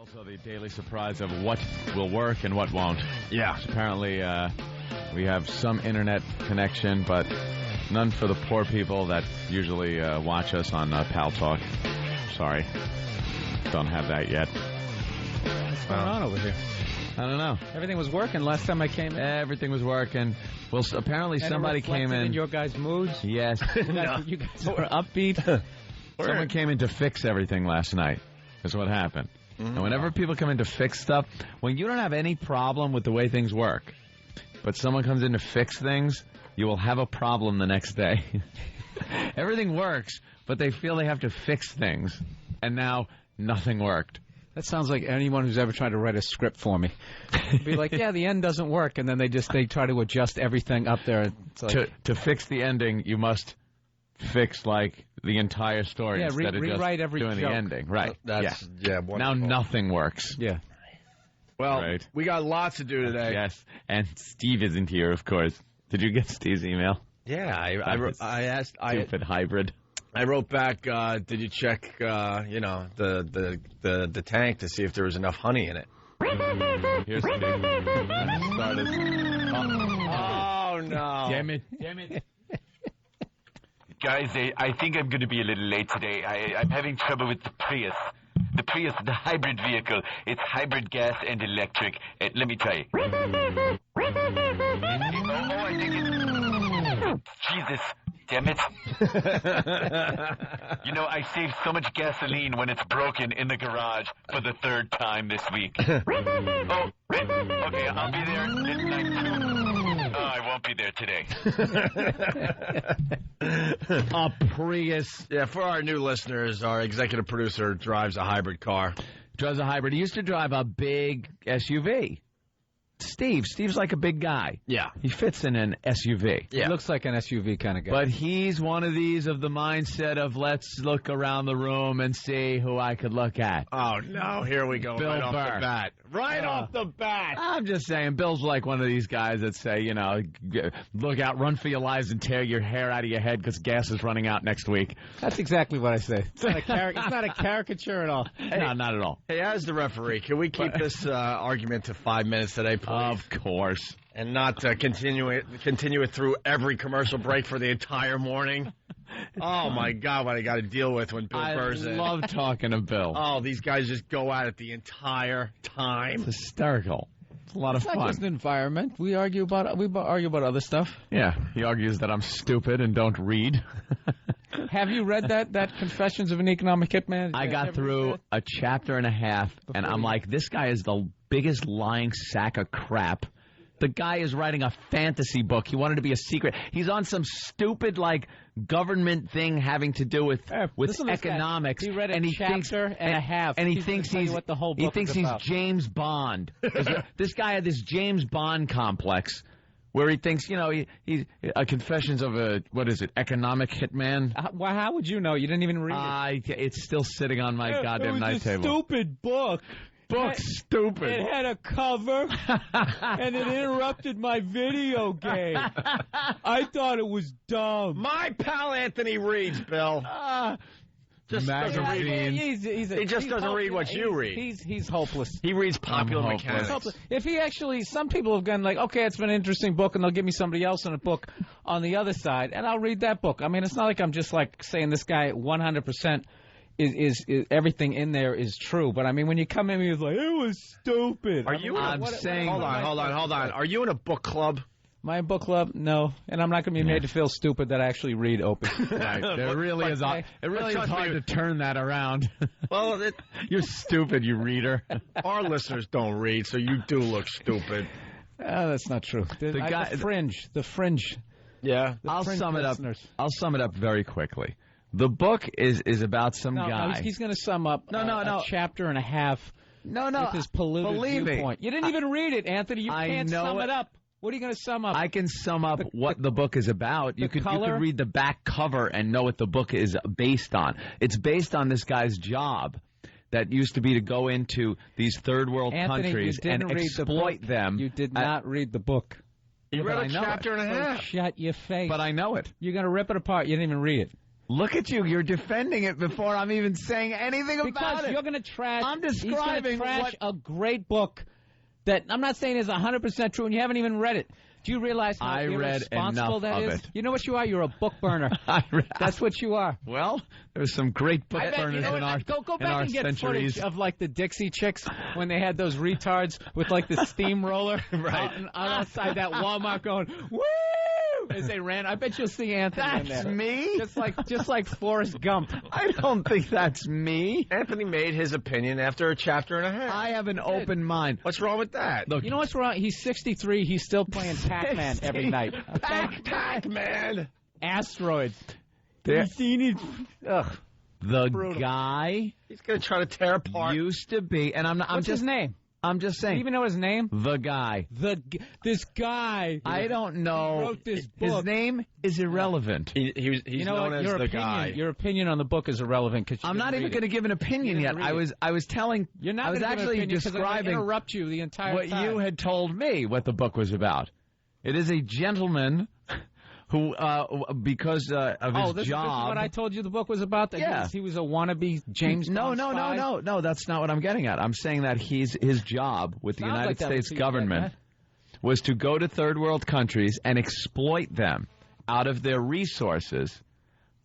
Also, the daily surprise of what will work and what won't. Yeah. Apparently, we have some internet connection, but none for the poor people that usually watch us on Pal Talk. Sorry. Don't have that yet. What's going on over here? I don't know. Everything was working last time I came in. Everything was working. Well, apparently And somebody came in. your guys' moods. Yes. You guys were upbeat. Someone came in to fix everything last night. Is what happened. And whenever people come in to fix stuff, when you don't have any problem with the way things work, but someone comes in to fix things, you will have a problem the next day. Everything works, but they feel they have to fix things. And now nothing worked. That sounds like anyone who's ever tried to write a script for me. Be like, yeah, the end doesn't work, and then they try to adjust everything up there. It's like, to fix the ending, you must fix like the entire story instead of rewrite just every doing joke. the ending. Right. That's wonderful. Now nothing works. yeah. Well, Right. we got lots to do today. Yes. And Steve isn't here, of course. Did you get Steve's email? Yeah, I asked. Stupid hybrid. I wrote back. Did you check? The tank to see if there was enough honey in it. Here's Steve. Oh no! Damn it. Guys, I think I'm going to be a little late today. I'm having trouble with the Prius. The Prius, the hybrid vehicle. It's hybrid gas and electric. Let me try. Oh, I think it's... Jesus, damn it. I saved so much gasoline when it's broken in the garage for the third time this week. Okay, I'll be there at 9:02. I won't be there today. A Prius. Yeah, for our new listeners, our executive producer drives a hybrid car. Drives a hybrid. He used to drive a big SUV. Steve's like a big guy. Yeah. He fits in an SUV. He looks like an SUV kind of guy. But he's one of these of the mindset of let's look around the room and see who I could look at. Oh no! Here we go. Bill right off Burr. the bat. Right off the bat. I'm just saying, Bill's like one of these guys that say, look out, run for your lives and tear your hair out of your head because gas is running out next week. That's exactly what I say. It's not a caricature at all. No, not at all. Hey, as the referee, can we keep this argument to 5 minutes today, please? Of course. And not continue it through every commercial break for the entire morning. Oh, my God, what I got to deal with when Bill Burr's in. I love talking to Bill. Oh, these guys just go at it the entire time. It's hysterical. It's a lot of It's fun. not just an environment. We argue about other stuff. Yeah, he argues that I'm stupid and don't read. Have you read that Confessions of an Economic Hitman? I got through a chapter and a half, and I'm like, this guy is the biggest lying sack of crap. The guy is writing a fantasy book. He wanted to be a secret. He's on some stupid, government thing having to do with economics. He read a and chapter and a half. And he He's thinks gonna tell you what the whole book is about. he's James Bond. This guy had this James Bond complex where he thinks, he's Confessions of economic hitman. Well, how would you know? You didn't even read it. It's still sitting on my goddamn night table. Stupid book. Book's stupid. It had a cover, and it interrupted my video game. I thought it was dumb. My pal Anthony reads, Bill. Just doesn't read. He just doesn't read what you read. He's hopeless. He reads Popular Mechanics. If he some people have gone okay, it's been an interesting book, and they'll give me somebody else in a book on the other side, and I'll read that book. I mean, it's not like I'm just saying this guy 100%. Is everything in there is true, but I mean when you come in, you're like it was stupid. Are you? I'm saying. Hold on. Are you in a book club? My book club, no, and I'm not going to be made to feel stupid that I actually read Opie. Right. It really is hard to turn that around. Well, you're stupid, you reader. Our listeners don't read, so you do look stupid. That's not true. The fringe. Yeah, I'll sum it up. I'll sum it up very quickly. The book is about some guy. No, he's going to sum up a chapter and a half with his polluted viewpoint. You didn't even read it, Anthony. You can't sum it up. What are you going to sum up? I can sum up what the book is about. You could read the back cover and know what the book is based on. It's based on this guy's job that used to be to go into these third world countries and exploit them. You did not read the book. You read a chapter and a half. Shut your face. But I know it. You're going to rip it apart. You didn't even read it. Look at you. You're defending it before I'm even saying anything about it. Because you're going to trash. I'm describing he's gonna trash a great book that I'm not saying is 100% true, and you haven't even read it. Do you realize how irresponsible that is? You know what you are? You're a book burner. That's what you are. Well, there's some great book burners in our Go back and get centuries. footage of, like, the Dixie Chicks when they had those retards with, like, the steamroller outside that Walmart going, woo! As they ran. I bet you'll see Anthony in there. That's me? Just like Forrest Gump. I don't think that's me. Anthony made his opinion after a chapter and a half. I have an open mind. What's wrong with that? Look, you know what's wrong? He's 63. He's still playing Pac-Man every night. Okay? Pac-Man. Asteroids. There- Ugh. the Brutal. guy He's going to try to tear apart. used to be, and What's his name? I'm just Do you saying. even know his name? The guy. This guy. I don't know. He wrote this book. His name is irrelevant. He's known as the guy. Your opinion on the book is irrelevant. I'm not even going to give an opinion yet. I was telling. You're not I was gonna give an actually opinion 'cause I'm gonna describing interrupt you the entire what time. you had told me what the book was about. It is a gentleman who, because of his this is job. what I told you the book was about? That he was a wannabe James Bond spy? No. That's not what I'm getting at. I'm saying that his job with the Sounds United like that States was government was to go to third world countries and exploit them out of their resources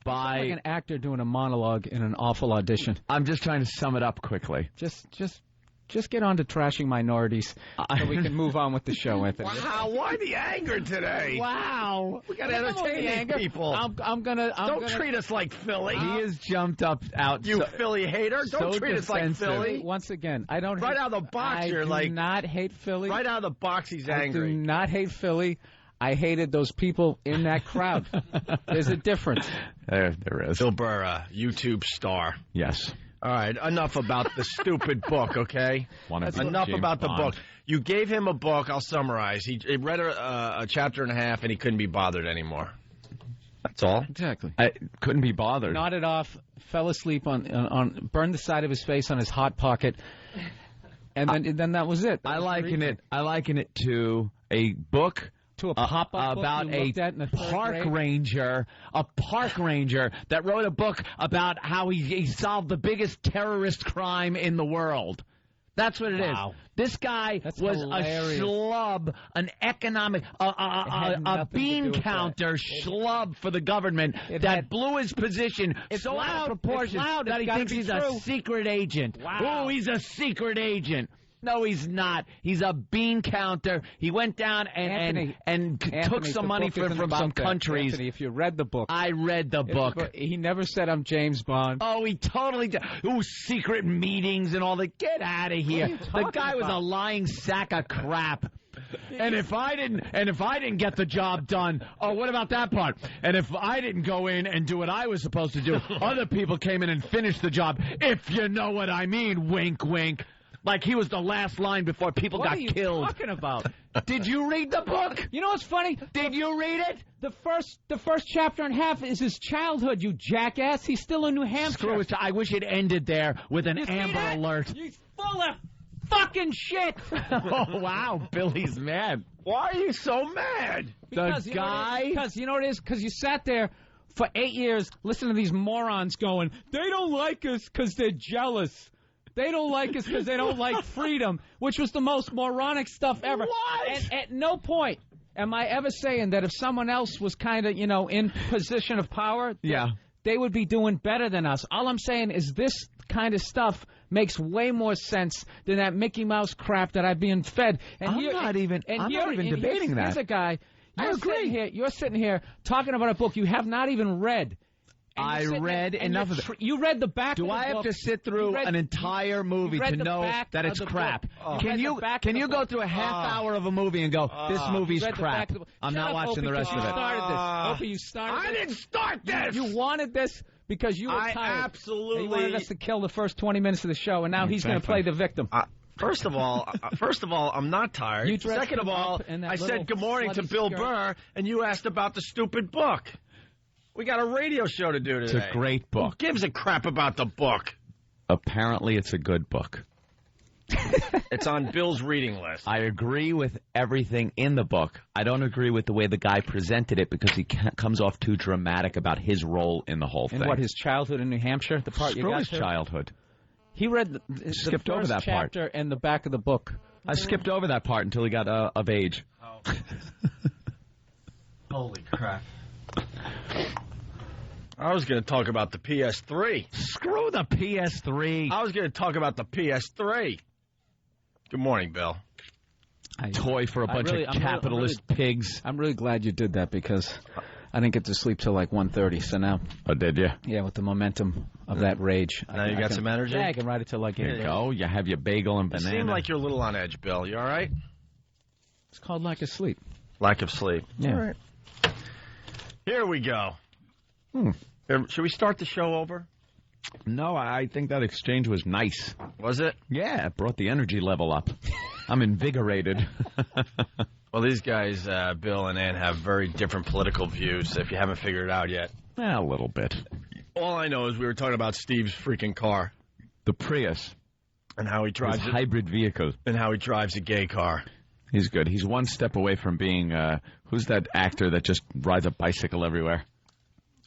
by. Like an actor doing a monologue in an awful audition. I'm just trying to sum it up quickly. Just get on to trashing minorities so we can move on with the show, Anthony. Wow, why the anger today? Wow. We got to entertain these people. Don't treat us like Philly. He has jumped out. You Philly hater. Don't treat us like Philly. Once again, I don't Right hate, out of the box, you're I do not hate Philly. Right out of the box, he's I angry. do not hate Philly. I hated those people in that crowd. There's a difference. There is. Bill Burr, YouTube star. Yes. All right, enough about the stupid book, okay? Enough about the book. You gave him a book. I'll summarize. He read a chapter and a half, and he couldn't be bothered anymore. That's all. Exactly. I couldn't be bothered. Nodded off, fell asleep on burned the side of his face on his hot pocket, and then that was it. I liken it to a book. To a pop-up about book you looked at in the third park grade? ranger, that wrote a book about how he solved the biggest terrorist crime in the world. That's what it is. This guy was hilarious. a schlub, an economic, a bean counter schlub for the government that blew his position so out of proportion that he thinks he's a secret agent. Wow. Oh, he's a secret agent. No, he's not. He's a bean counter. He went down and took some money from some countries. Anthony, if you read the book. I read the book. He never said I'm James Bond. Oh, he totally did. Ooh, secret meetings and all that. Get out of here. The guy was a lying sack of crap. And if I didn't get the job done, oh, what about that part? And if I didn't go in and do what I was supposed to do, other people came in and finished the job. If you know what I mean, wink, wink. Like he was the last line before people got killed. What are you talking about? Did you read the book? You know what's funny? Did you read it? The first chapter and a half is his childhood, you jackass. He's still in New Hampshire. Screw it. I wish it ended there with an Amber Alert. He's full of fucking shit. Oh, wow. Billy's mad. Why are you so mad? Because you know what it is? Because you sat there for 8 years listening to these morons going, they don't like us because they're jealous. They don't like us because they don't like freedom, which was the most moronic stuff ever. What? And at no point am I ever saying that if someone else was kind of, in position of power, they would be doing better than us. All I'm saying is this kind of stuff makes way more sense than that Mickey Mouse crap that I'm being fed. And I'm not even debating that. Here's a guy. I agree. You're sitting here talking about a book you have not even read. I read enough of it. You read the back of the book. Do I have to sit through an entire movie to know that it's crap? Can you go through a half hour of a movie and go, this movie's crap? I'm not watching the rest of it. Opie, you started this. I didn't start this. You wanted this because you were tired. Absolutely. He wanted us to kill the first 20 minutes of the show, and now he's going to play the victim. First of all, I'm not tired. Second of all, I said good morning to Bill Burr, and you asked about the stupid book. We got a radio show to do today. It's a great book. Who gives a crap about the book? Apparently, it's a good book. It's on Bill's reading list. I agree with everything in the book. I don't agree with the way the guy presented it because he comes off too dramatic about his role in the whole thing. And what, his childhood in New Hampshire? The part Screw you got his to? childhood. He read the Skipped first over that part. chapter and the back of the book. I skipped over that part until he got of age. Oh. Holy crap. I was going to talk about the PS3. Screw the PS3. I was going to talk about the PS3. Good morning, Bill. Toy for a bunch of capitalist pigs. I'm really glad you did that because I didn't get to sleep till like 1:30. So now. Oh, did you? Yeah, with the momentum of that rage. Now you got some energy? Yeah, I can ride it till like Here you go. You have your bagel and banana. You seem like you're a little on edge, Bill. You all right? It's called lack of sleep. Lack of sleep. Yeah. All right. Here we go. Should we start the show over? No, I think that exchange was nice. Was it? Yeah, it brought the energy level up. I'm invigorated. Well, these guys, Bill and Ann, have very different political views, if you haven't figured it out yet. A little bit. All I know is we were talking about Steve's freaking car. The Prius. And how he drives His hybrid vehicle. And how he drives a gay car. He's good. He's one step away from being, who's that actor that just rides a bicycle everywhere?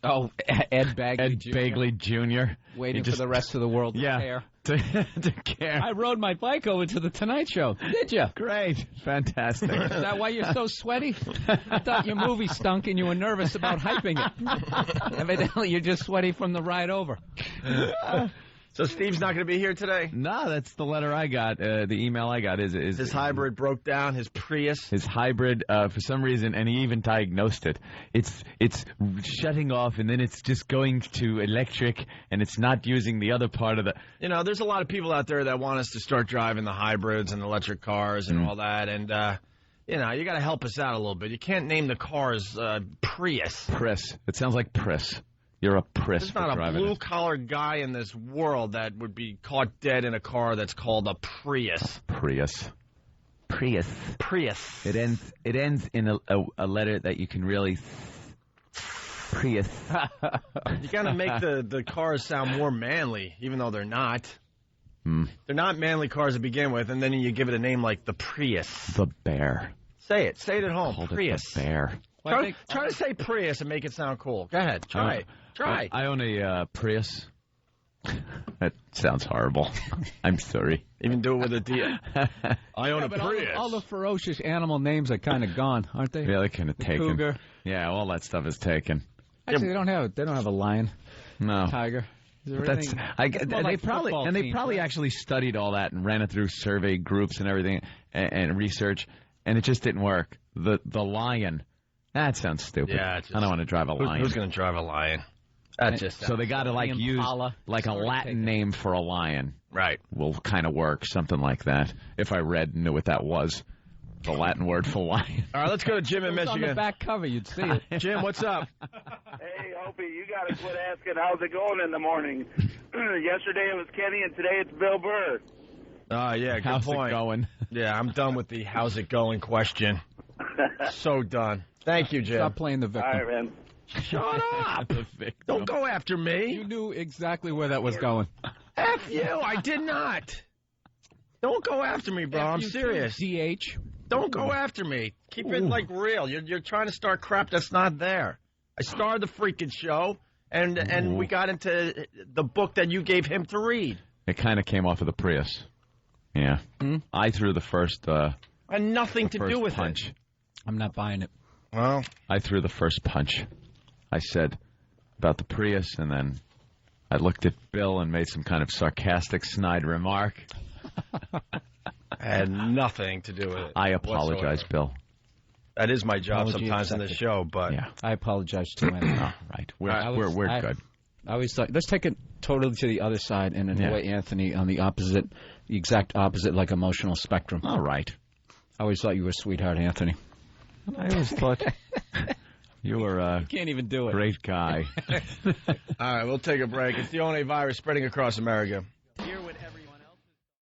Oh, Ed Bagley Jr. Bagley Jr. Waiting for the rest of the world to care. To care. I rode my bike over to the Tonight Show. Did you? Great. Fantastic. Is that why you're so sweaty? I thought your movie stunk and you were nervous about hyping it. Evidently, you're just sweaty from the ride over. So Steve's not going to be here today? No, that's the letter I got. The email I got is his hybrid broke down, his Prius. His hybrid, for some reason, and he even diagnosed it. It's shutting off, and then it's just going to electric, and it's not using the other part of the... You know, there's a lot of people out there that want us to start driving the hybrids and electric cars and all that, and, you know, you got to help us out a little bit. You can't name the cars Prius. Prius. It sounds like Prius. You're a Prius. There's not a blue-collar guy in this world that would be caught dead in a car that's called a Prius. Prius. It ends in a letter that you can really... Prius. You got to make the cars sound more manly, even though they're not. They're not manly cars to begin with, and then you give it a name like the Prius. The Bear. Say it. Say it at home. Prius. The Bear. Try to say Prius and make it sound cool. Go ahead. Try it. Try. I own a Prius. That sounds horrible. I'm sorry. Even do it with a D. I own a Prius. All the ferocious animal names are kind of gone, aren't they? Yeah, they're kind of taken. Cougar. Yeah, all that stuff is taken. Actually, they don't have a lion. No. Tiger. But they probably actually studied all that and ran it through survey groups and everything and research, and it just didn't work. The lion. That sounds stupid. Yeah, I don't want to drive a lion. Who's going to drive a lion? So they got to use like a Latin name for a lion. Right. Will kind of work, something like that. If I knew what that was, the Latin word for lion. All right, let's go to Jim in Michigan. On the back cover, you'd see it. Jim, what's up? Hey, Opie, you got to quit asking how's it going in the morning. Yesterday it was Kenny, and today it's Bill Burr. Oh, yeah, good how's point. It going? Yeah, I'm done with the how's it going question. So done. Thank you, Jim. Stop playing the victim. All right, man. Shut up. Don't go after me. You knew exactly where that was going. F you. I did not. Don't go after me, bro. I'm serious. DH. Don't go after me. Keep it, like, real. You're trying to start crap that's not there. I started the freaking show, and we got into the book that you gave him to read. It kind of came off of the Prius. Yeah. I threw the first... had nothing to do with punch. it. I'm not buying it. Well, I threw the first punch. I said about the Prius, and then I looked at Bill and made some kind of sarcastic, snide remark. Had nothing to do with it. I apologize, whatsoever. Bill. That is my job Apology sometimes in the show, but... Yeah. I apologize too, Anthony. Oh, right. We're good. I always thought, let's take it totally to the other side and annoy Anthony on the exact opposite, like, emotional spectrum. All right. I always thought you were a sweetheart, Anthony. I always thought you were a can't even do it. Great guy. All right, we'll take a break. It's the only virus spreading across America.